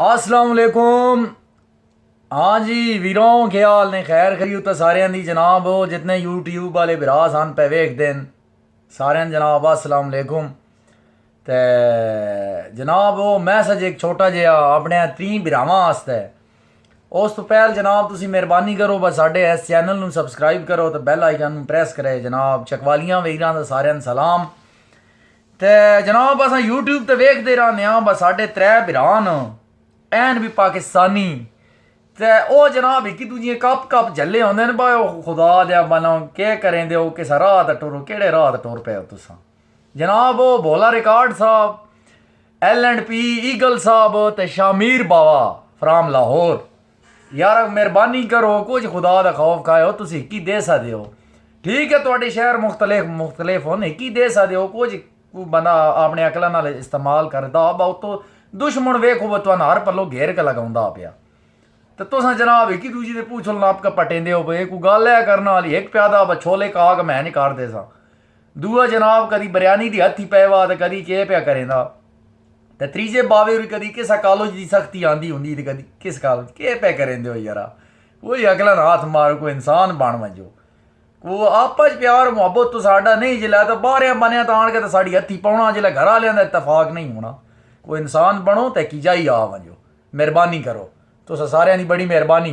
अस्सलाम वालेकुम। हाँ जी वीरों, क्या हाल ने? खैर खरी तो सारे दी जनाब। वो जितने यूट्यूब वाले भरा सन पे वेखते हैं सारे जनाब अस्सलाम वालेकुम। ते जनाब वो मैसेज एक छोटा जिहा अपने 3 भरावां आस्ते। उस तो पहल जनाब तुसी मेहरबानी करो बस साढ़े इस चैनल नूं सबसक्राइब करो तो बैल आइकन नूं प्रेस करे जनाब। चकवालियां वीरां दा सारेयां नूं सलाम। ते जनाब असां यूट्यूब ते वेखदे रहने बस साढ़े 3 भरा न एन भी पाकिस्तानी। ते ओ जनाब इक दूजिए कप कप झल्ले होंदे न भाई खुदा दया बनो केह् करें दे हो किस राह ते टुरो केह्ड़े राह ते टुर पे हो तुसां जनाब। ओ भोला रिकार्ड साहब, L&P ईगल साहब ते शामिर बावा फ्राम लाहौर। यार मेहरबानी करो कुछ खुदा दा खौफ खाओ तुसी एक ही दे सकदे हो। ठीक है तुहाडे शहर मुख्तलिफ होने एक ही दे सकदे हो। कुछ बंदा अपने अकला नाल इस्तेमाल करदा बहुत तो दुश्मन वेखो वो तुहानू हर पल्लो घेर के लगाउंदा पिया तो तुसां जनाब एक ही दूजे दे पूछल नाप के पटेंदे हो भाई कोई गल है करने वाली। एक प्यादा छोले काग मैं नहीं काटदे सा, दूआ जनाब कदी बिरयानी दी हत्थी पैवा तो कदी केह् पिया करेंदा ते त्रीजे बावे होरी कदी किस कॉलेज की सख्ती आंदी होंदी ते कदी किस कॉलेज केह् पे करेंदे हो यारा। कोई अगला ना हाथ मारो कोई इंसान बन वजो को आपस प्यार मुहब्बत तो साडा नहीं जिला तो बाहर बनिया तो आन के तो साड़ी हत्थी पाउना जिला घर वाले का इतफाक नहीं होना। कोई इंसान बनो तो की जाई आ वजो। मेहरबानी करो तुस सारियां दी बड़ी मेहरबानी।